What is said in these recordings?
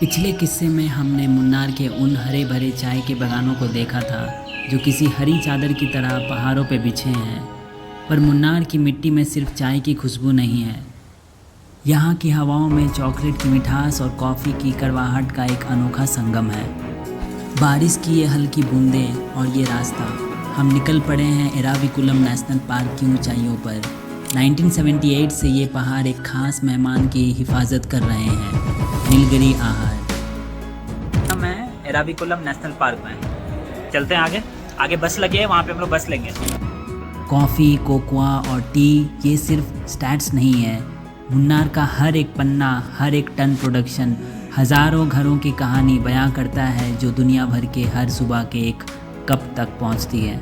पिछले किस्से में हमने मुन्नार के उन हरे भरे चाय के बागानों को देखा था जो किसी हरी चादर की तरह पहाड़ों पे बिछे हैं। पर मुन्नार की मिट्टी में सिर्फ चाय की खुशबू नहीं है, यहाँ की हवाओं में चॉकलेट की मिठास और कॉफ़ी की कड़वाहट का एक अनोखा संगम है। बारिश की ये हल्की बूंदें और ये रास्ता, हम निकल पड़े हैं एराविकुलम नेशनल पार्क की ऊंचाइयों पर। 1978 से ये पहाड़ एक खास मेहमान की हिफाजत कर रहे हैं, नीलगिरी आहर। हम हैं एराविकुलम नेशनल पार्क में। चलते हैं आगे बस लगी है, वहाँ पे हम लोग बस लेंगे। कॉफ़ी, कोकोआ और टी ये सिर्फ स्टैट्स नहीं है। मुन्नार का हर एक पन्ना, हर एक टन प्रोडक्शन हज़ारों घरों की कहानी बयां करता है जो दुनिया भर के हर सुबह के एक कप तक पहुंचती है।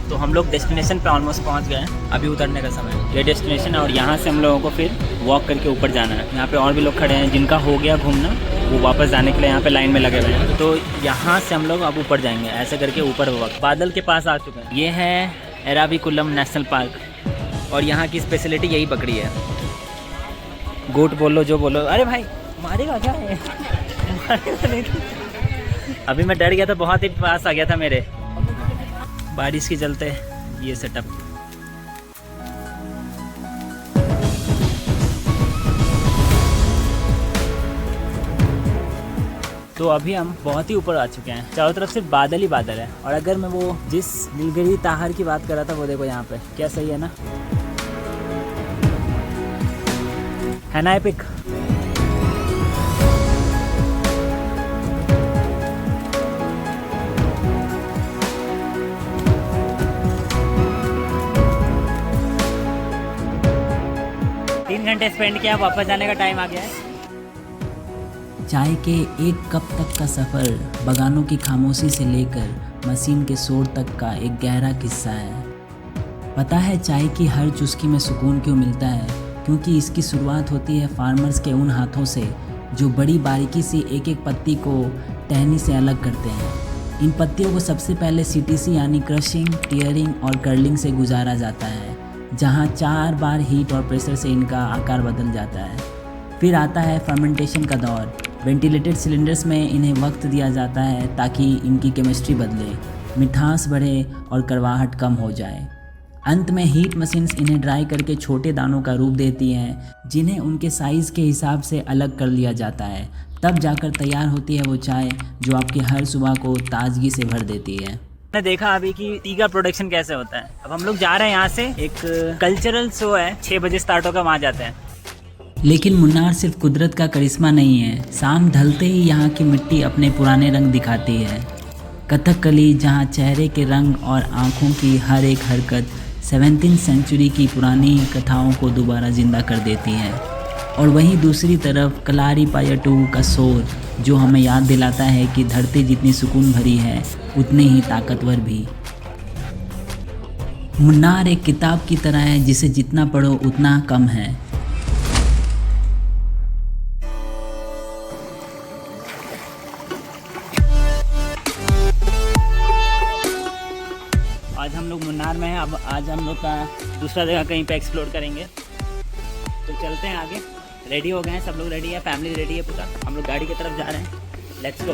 तो हम लोग डेस्टिनेशन पे ऑलमोस्ट पहुंच गए हैं, अभी उतरने का समय है। ये डेस्टिनेशन है और यहाँ से हम लोगों को फिर वॉक करके ऊपर जाना है। यहाँ पे और भी लोग खड़े हैं जिनका हो गया घूमना, वो वापस जाने के लिए यहाँ पे लाइन में लगे हुए हैं। तो यहाँ से हम लोग अब ऊपर जाएंगे, ऐसे करके ऊपर वॉक। बादल के पास आ चुके हैं। ये है एराविकुलम नेशनल पार्क और यहाँ की स्पेशलिटी यही बकरी है। गोट बोलो जो बोलो। अरे भाई मारेगा क्या है? मारेगा नहीं। अभी मैं डर गया था, बहुत ही पास आ गया था मेरे। बारिश के चलते ये सेटअप। तो अभी हम बहुत ही ऊपर आ चुके हैं, चारों तरफ सिर्फ बादल ही बादल है। और अगर मैं वो जिस नीलगिरी ताहर की बात कर रहा था वो देखो यहाँ पे, क्या सही है ना एपिक। घंटे स्पेंड किया, वापस जाने का टाइम आ गया है। चाय के एक कप तक का सफ़र बागानों की खामोशी से लेकर मशीन के शोर तक का एक गहरा किस्सा है। पता है चाय की हर चुस्की में सुकून क्यों मिलता है? क्योंकि इसकी शुरुआत होती है फार्मर्स के उन हाथों से जो बड़ी बारीकी से एक एक पत्ती को टहनी से अलग करते हैं। इन पत्तियों को सबसे पहले सीटीसी यानी क्रशिंग, टीयरिंग और कर्लिंग से गुजारा जाता है, जहाँ 4 बार हीट और प्रेशर से इनका आकार बदल जाता है। फिर आता है फर्मेंटेशन का दौर। वेंटिलेटेड सिलेंडर्स में इन्हें वक्त दिया जाता है ताकि इनकी केमिस्ट्री बदले, मिठास बढ़े और कड़वाहट कम हो जाए। अंत में हीट मशीन्स इन्हें ड्राई करके छोटे दानों का रूप देती हैं, जिन्हें उनके साइज़ के हिसाब से अलग कर लिया जाता है। तब जाकर तैयार होती है वो चाय जो आपकी हर सुबह को ताजगी से भर देती है। मैंने देखा अभी कि टी का प्रोडक्शन कैसे होता है। अब हम लोग जा रहे हैं यहाँ से, एक कल्चरल शो है, 6 बजे स्टार्ट होगा, वहाँ जाते हैं। लेकिन मुन्नार सिर्फ कुदरत का करिश्मा नहीं है। शाम ढलते ही यहाँ की मिट्टी अपने पुराने रंग दिखाती है। कथकली, जहाँ चेहरे के रंग और आँखों की हर एक हरकत 17वीं सेंचुरी की पुरानी कथाओं को दोबारा जिंदा कर देती है। और वहीं दूसरी तरफ कलारीपायट्टू का शोर जो हमें याद दिलाता है कि धरती जितनी सुकून भरी है उतनी ही ताकतवर भी। मुन्नार एक किताब की तरह है जिसे जितना पढ़ो उतना कम है। आज हम लोग मुन्नार में हैं। अब आज हम लोग का दूसरा जगह कहीं पे एक्सप्लोर करेंगे, तो चलते हैं आगे। रेडी हो गए हैं, सब लोग रेडी है, फैमिली रेडी है पूरा। हम लोग गाड़ी की तरफ जा रहे हैं, लेट्स गो।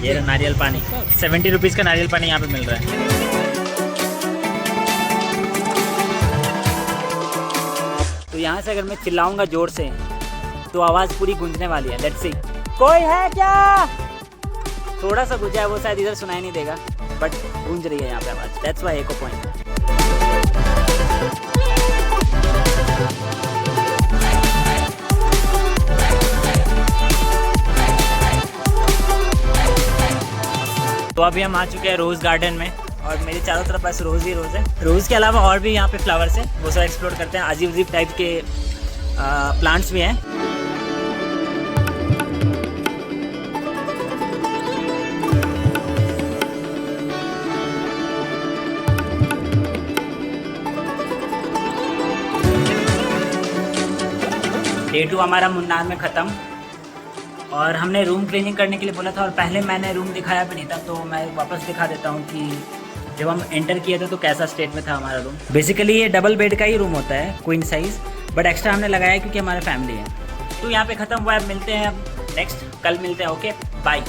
ये रहा नारियल पानी, 70 रुपीज़ का नारियल पानी यहाँ पे मिल रहा है। तो यहाँ से अगर मैं चिल्लाऊंगा जोर से तो आवाज़ पूरी गूंजने वाली है। लेट्स सी, कोई है क्या? थोड़ा सा गूंजा है, वो शायद इधर सुनाई नहीं देगा, बट गूंज रही है यहाँ पे आवाज़। That's why echo point. तो अभी हम आ चुके हैं रोज़ गार्डन में और मेरे चारों तरफ बस रोज़ ही रोज़ है। रोज़ के अलावा और भी यहाँ पे फ्लावर्स हैं, वो सब एक्सप्लोर करते हैं। अजीब अजीब टाइप के प्लांट्स भी हैं। डे 2 हमारा मुन्नार में ख़त्म और हमने रूम क्लीनिंग करने के लिए बोला था और पहले मैंने रूम दिखाया भी नहीं था, तो मैं वापस दिखा देता हूँ कि जब हम एंटर किए थे तो कैसा स्टेट में था हमारा रूम। बेसिकली ये डबल बेड का ही रूम होता है, क्वीन साइज़, बट एक्स्ट्रा हमने लगाया क्योंकि हमारा फैमिली है। तो यहाँ पे ख़त्म हुआ है, मिलते हैं अब नेक्स्ट, कल मिलते हैं। Okay bye.